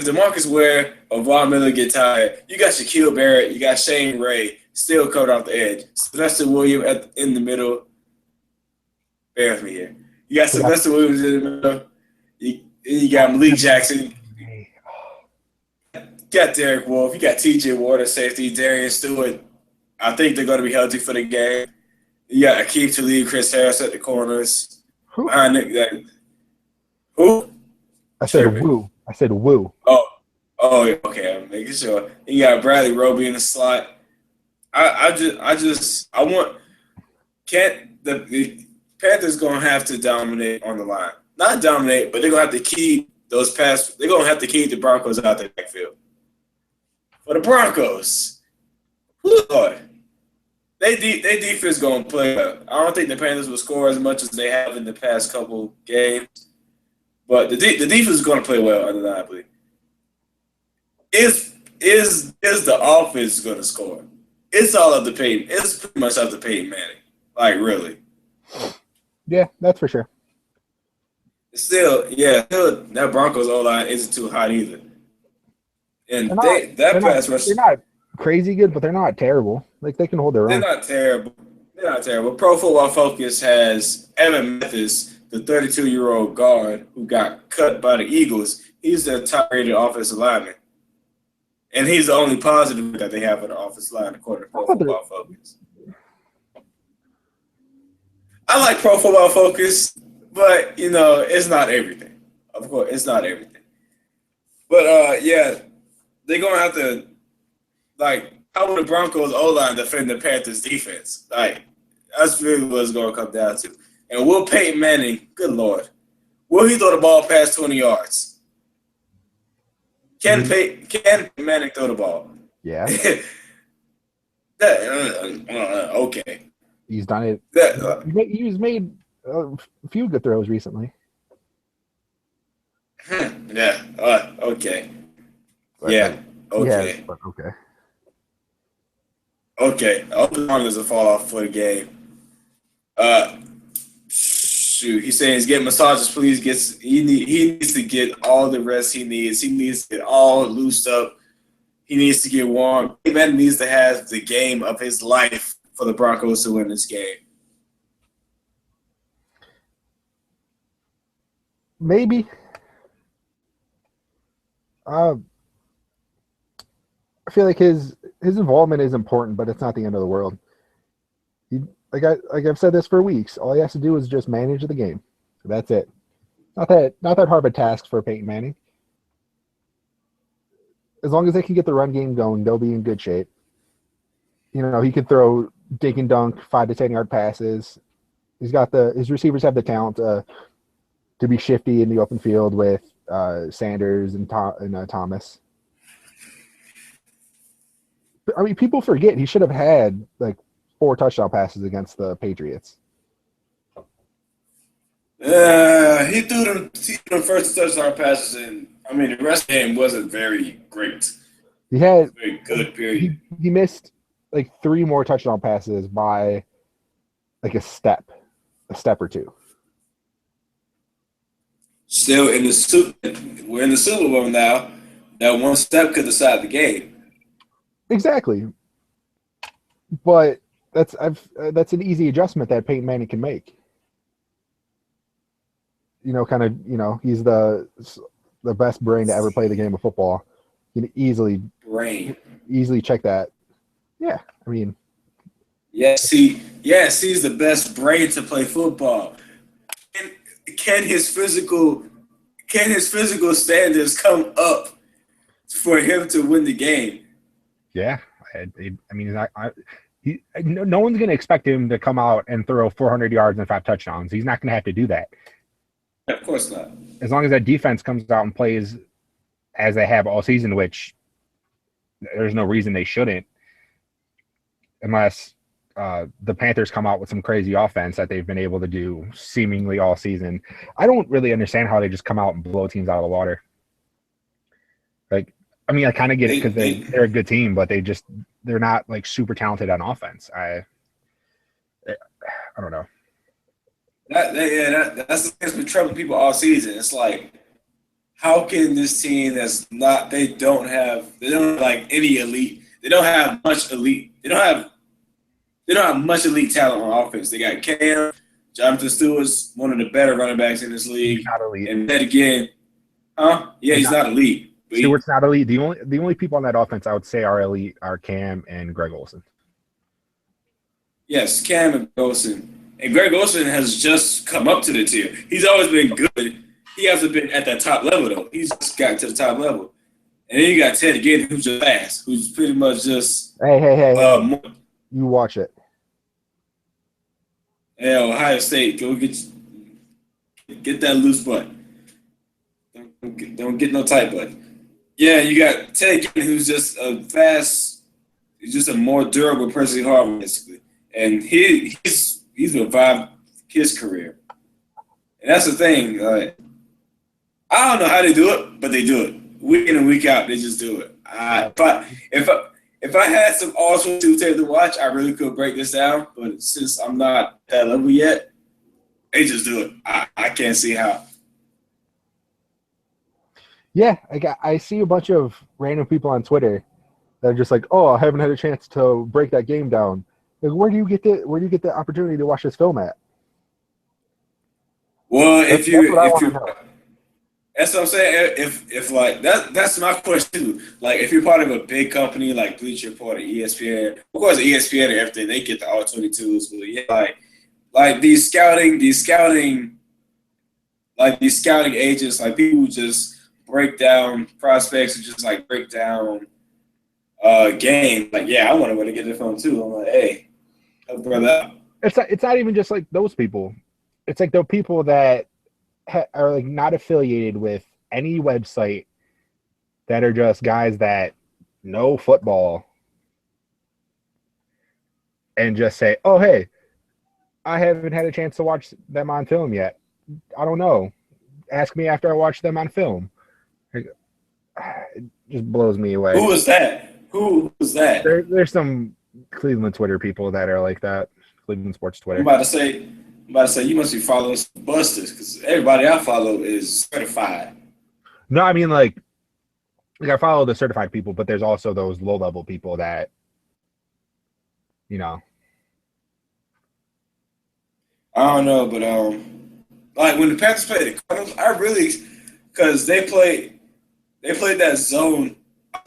DeMarcus Ware or Von Miller get tired, you got Shaquille Barrett, you got Shane Ray still covered off the edge. Sylvester Williams in the middle. Bear with me here. You got Sylvester Williams in the middle. You got Malik Jackson. You got Derek Wolfe. You got TJ Ward at safety. Darian Stewart. I think they're going to be healthy for the game. You got Akeem Talib, Chris Harris at the corners. Who? Who? I said woo. I said woo. Oh, okay. I'm making sure. You got Bradley Roby in the slot. The Panthers gonna have to dominate on the line. Not dominate, but they're gonna have to keep those pass. They're gonna have to keep the Broncos out the backfield. For the Broncos, Lord, they defense gonna play well. I don't think the Panthers will score as much as they have in the past couple games, but the defense is gonna play well, undeniably. Is the offense gonna score? It's all up to Peyton. It's pretty much up to Peyton Manning. Like really. Yeah, that's for sure. Still, that Broncos O line isn't too hot either. They're And not. that They're not. pass rush, They're not crazy good, but they're not terrible. Like they can hold their they're own. not terrible. They're not terrible. Pro Football Focus has Evan Mathis, the 32-year-old guard who got cut by the Eagles. He's their top-rated offensive lineman, and he's the only positive that they have on the offensive line, according to I Pro thought they're Football Focus. I like Pro Football Focus, but it's not everything. Of course, it's not everything. But they're gonna have to how will the Broncos O line defend the Panthers defense? Like that's really what it's gonna come down to. And will Peyton Manning, good lord, will he throw the ball past 20 yards? Can Peyton Manning throw the ball? Yeah, Okay. he's done it. That, He's made a few good throws recently. Okay. But, Yeah. Okay. Yeah, but okay. Okay. I hope the Broncos will fall off for the game. Shoot, he's saying he's getting massages. Please he needs to get all the rest he needs. He needs to get all loosed up. He needs to get warm. He needs to have the game of his life for the Broncos to win this game. Maybe. I feel like his involvement is important, but it's not the end of the world. Like I've said this for weeks. All he has to do is just manage the game. That's it. Not that hard of a task for Peyton Manning. As long as they can get the run game going, they'll be in good shape. He can throw dink and dunk 5 to 10 yard passes. His receivers have the talent to be shifty in the open field with Sanders and Thomas. I mean, people forget he should have had like 4 touchdown passes against the Patriots. He threw them first touchdown passes, and I mean the rest of the game wasn't very great. He had very good period. He missed like 3 more touchdown passes by like a step or two. Still we're in the Super Bowl now. That one step could decide the game. Exactly, but that's an easy adjustment that Peyton Manning can make. He's the best brain to ever play the game of football. You can easily check that. Yeah, I mean, yes, he's the best brain to play football. Can his physical standards come up for him to win the game? Yeah, I mean, no one's going to expect him to come out and throw 400 yards and 5 touchdowns. He's not going to have to do that. Of course not. As long as that defense comes out and plays as they have all season, which there's no reason they shouldn't, unless the Panthers come out with some crazy offense that they've been able to do seemingly all season. I don't really understand how they just come out and blow teams out of the water. Like, I mean, I kind of get it because they're a good team, but they're not like super talented on offense. I don't know. That's the thing that's been troubling people all season. It's like, how can this team they don't have like any elite. They don't have much elite. They don't have much elite talent on offense. They got Cam, Jonathan Stewart's one of the better running backs in this league. He's not elite. And then again, yeah, he's not elite. Stewart's not elite. The only people on that offense I would say are elite are Cam and Greg Olsen. Yes, Cam and Olsen. And Greg Olsen has just come up to the tier. He's always been good. He hasn't been at that top level, though. He's just gotten to the top level. And then you got Ted again, who's just fast, who's pretty much just Hey. You watch it. Yeah, Ohio State, go get that loose butt. Don't get no tight butt. Yeah, you got Ted again, who's just a fast, he's just a more durable Percy Harvin, basically. And he's revived his career. And that's the thing. I don't know how they do it, but they do it. Week in and week out, they just do it. If if I had some all-22 tape to watch, I really could break this down. But since I'm not that level yet, they just do it. I can't see how. Yeah, I see a bunch of random people on Twitter that are just like, "Oh, I haven't had a chance to break that game down." Like, where do you get the opportunity to watch this film at? Well, That's what I if want to you know. that's what I'm saying. If like that's my question too. Like if you're part of a big company like Bleacher Report or ESPN, of course ESPN and everything, they get the all 22s. But yeah, like these scouting agents, like people who just break down prospects and just like break down game. Like yeah, I want to get the phone too. I'm like, hey, help a brother out. It's not even just like those people. It's like the people that are like not affiliated with any website, that are just guys that know football and just say, "Oh, hey, I haven't had a chance to watch them on film yet. I don't know. Ask me after I watch them on film." Like, it just blows me away. Who was that? Who was that? There's some Cleveland Twitter people that are like that. Cleveland sports I'm Twitter. about to say, you must be following some busters because everybody I follow is certified. No, I mean like I follow the certified people, but there's also those low level people that, you know. I don't know, but like when the Panthers played the Cardinals, I really because they played that zone.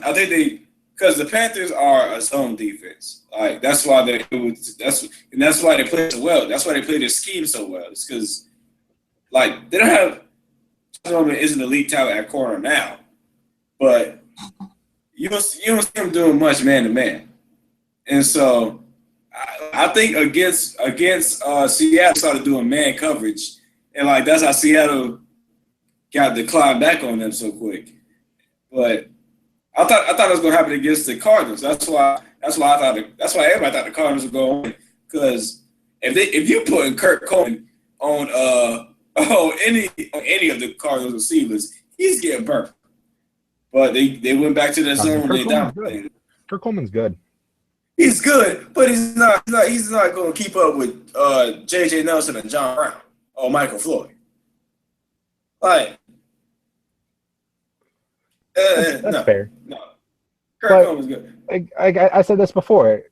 I think because the Panthers are a zone defense. Like that's why that's why they play so well. That's why they play their scheme so well. It's because like they don't have Norman isn't elite talent at corner now, but you don't see him doing much man to man, and so I think against Seattle started doing man coverage, and like that's how Seattle got the climb back on them so quick. But I thought it was gonna happen against the Cardinals. That's why everybody thought the Cardinals were going because if you put Kirk Coleman on on any of the Cardinals receivers, he's getting burnt. But they went back to their zone. They dominated. Kirk Coleman's good. He's good, but he's not going to keep up with J.J. Nelson and John Brown or Michael Floyd. Like, That's no, fair. no. Kirk Coleman's good. I said this before.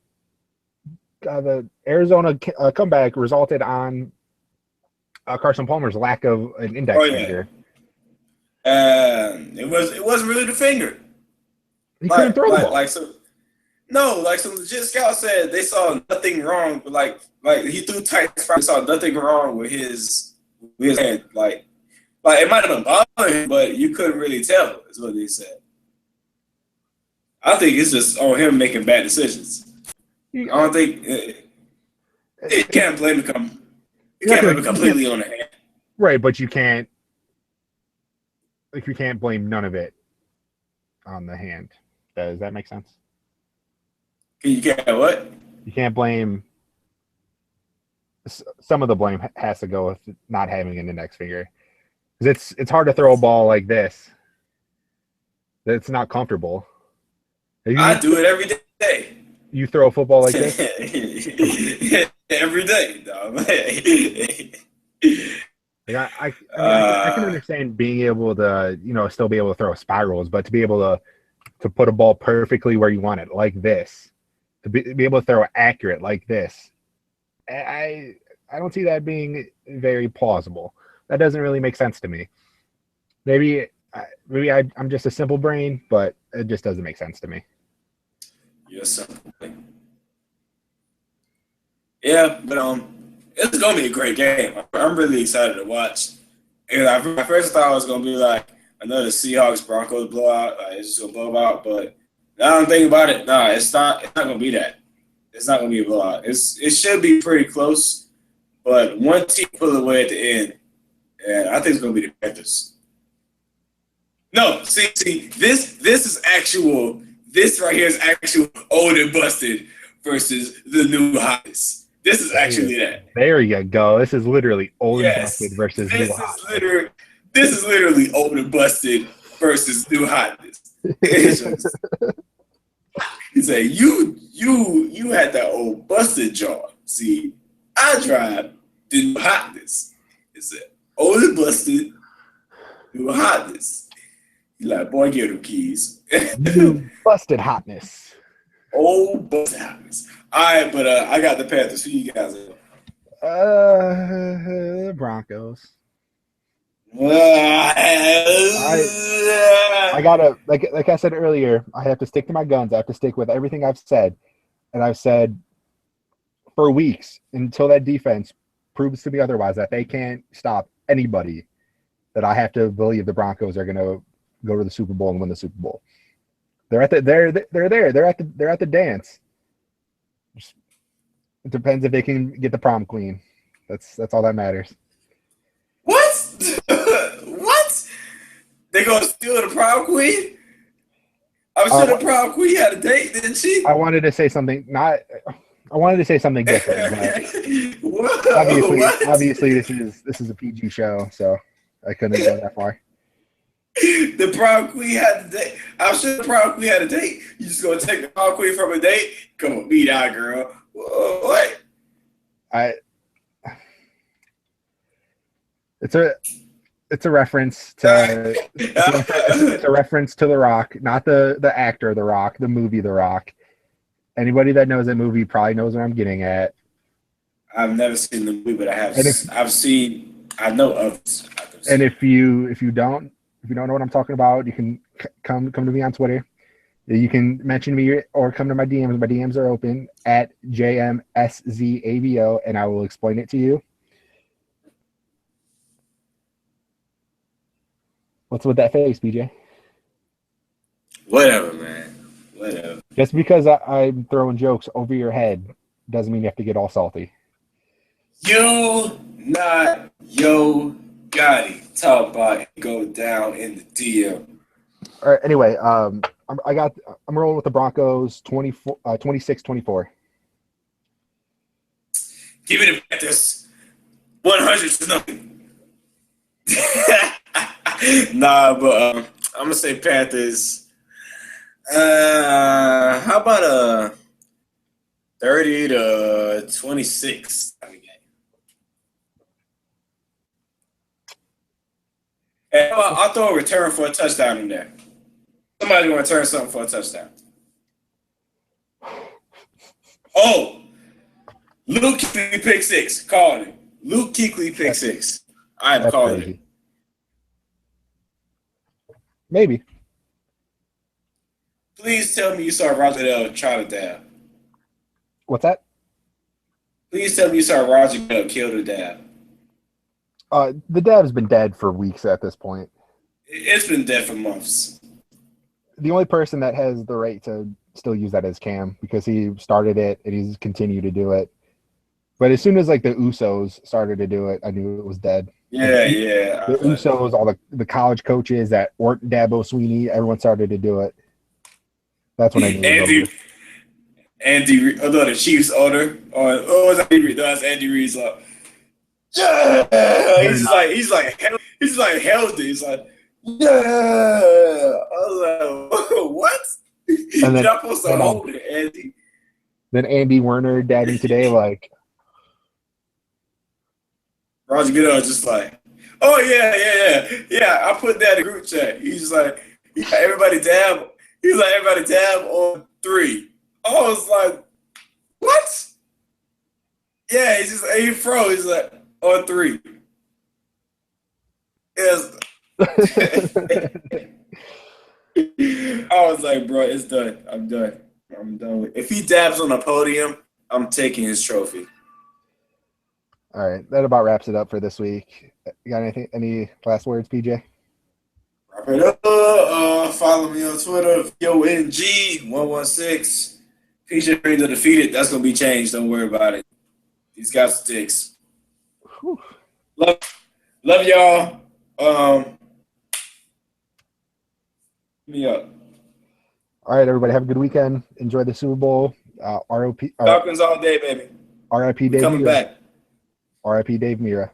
The Arizona comeback resulted on Carson Palmer's lack of an index finger. It wasn't really the finger. He couldn't throw the ball. Like some legit scouts said, they saw nothing wrong. But like he threw tight. They saw nothing wrong with his hand. Like it might have been bothering him, but you couldn't really tell. Is what they said. I think it's just on him making bad decisions. I don't think you can't blame him. You can't blame him completely on the hand. Right, but you can't. Like you can't blame none of it on the hand. Does that make sense? You can't what? You can't blame. Some of the blame has to go with not having an index finger, because it's hard to throw a ball like this. That's not comfortable. I do it every day. You throw a football like this every day, dog. Like I can understand being able to, still be able to throw spirals, but to be able to put a ball perfectly where you want it, like this, to be able to throw it accurate like this, I don't see that being very plausible. That doesn't really make sense to me. Maybe I'm just a simple brain, but it just doesn't make sense to me. Yes, yeah, but it's gonna be a great game. I'm really excited to watch. And at first I thought it was gonna be like another Seahawks Broncos blowout. It's just gonna blow out. But now I'm thinking about it. No, it's not. It's not gonna be that. It's not gonna be a blowout. It should be pretty close. But one team pull away at the end, and I think it's gonna be the Panthers. No, see, this is actual. This right here is actual old and busted versus the new hottest. This is actually that. There you go. This is literally old and busted versus new hotness. This is literally old and busted versus new hotness. He said, you had that old busted jaw. See, I drive the new hotness. He said, old and busted, new hotness. He like, boy, get them keys. New busted hotness. Old busted hotness. All right, but I got the Panthers. Who you guys have? Broncos. I I gotta like I said earlier, I have to stick to my guns. I have to stick with everything I've said. And I've said for weeks until that defense proves to me otherwise that they can't stop anybody, that I have to believe the Broncos are gonna go to the Super Bowl and win the Super Bowl. They're there. They're at the dance. It depends if they can get the prom queen. That's all that matters. What? What? They gonna steal the prom queen? I'm sure the prom queen had a date, didn't she? I wanted to say something different. But obviously, this is a PG show, so I couldn't go that far. The prom queen had a date. I'm sure the prom queen had a date. You just gonna take the prom queen from a date? Come on, beat out, girl. What? It's a reference to it's a reference to The Rock, not the actor The Rock, the movie The Rock. Anybody that knows that movie probably knows what I'm getting at. I've never seen the movie, but I have. I know of it. And if you don't know what I'm talking about, you can come to me on Twitter. You can mention me or come to my DMs. My DMs are open at JMSZABO, and I will explain it to you. What's with that face, BJ? Whatever, man. Whatever. Just because I'm throwing jokes over your head doesn't mean you have to get all salty. You not yo Gotti. Talk about it, go down in the DM. All right. Anyway, I'm rolling with the Broncos 26-24. Give me the Panthers 100 to nothing. Nah, but I'm gonna say Panthers. How about a 30-26? And I'll throw a return for a touchdown in there. Somebody's gonna return something for a touchdown. Oh, Luke Kuechly pick six. Called it. Luke Kuechly pick six. I'm calling it. Maybe. Please tell me you saw Roger Goodell try to dab. What's that? Please tell me you saw Roger Goodell kill the dab. The dab's been dead for weeks at this point. It's been dead for months. The only person that has the right to still use that is Cam, because he started it and he's continued to do it. But as soon as like the Usos started to do it, I knew it was dead. Yeah. The Usos, all the college coaches at Orton, Dabo, Sweeney, everyone started to do it. That's when I knew it was over. Although the Chiefs owner, that's Andy Reid's like, yeah, he's like held it. He's like, yeah. I was like, what? You're not supposed to hold it, Andy. Then Andy Werner dabbing today, like Roger Goodell just like, oh yeah. I put that in the group chat. He's like, everybody dab. He's like, everybody dab on 3. I was like, what? Yeah, he froze. He's like, on 3. Yes. I was like, bro, it's done. I'm done with it. If he dabs on a podium, I'm taking his trophy. All right, that about wraps it up for this week. You got anything? Any last words, PJ? Wrap it up. Follow me on Twitter, YoNG116. PJ Green to defeated. That's gonna be changed. Don't worry about it. He's got sticks. Whew. Love y'all. Me up. All right, everybody, have a good weekend. Enjoy the Super Bowl. Falcons all day, baby. R.I.P. Dave coming Mira. back. R.I.P. Dave Mira.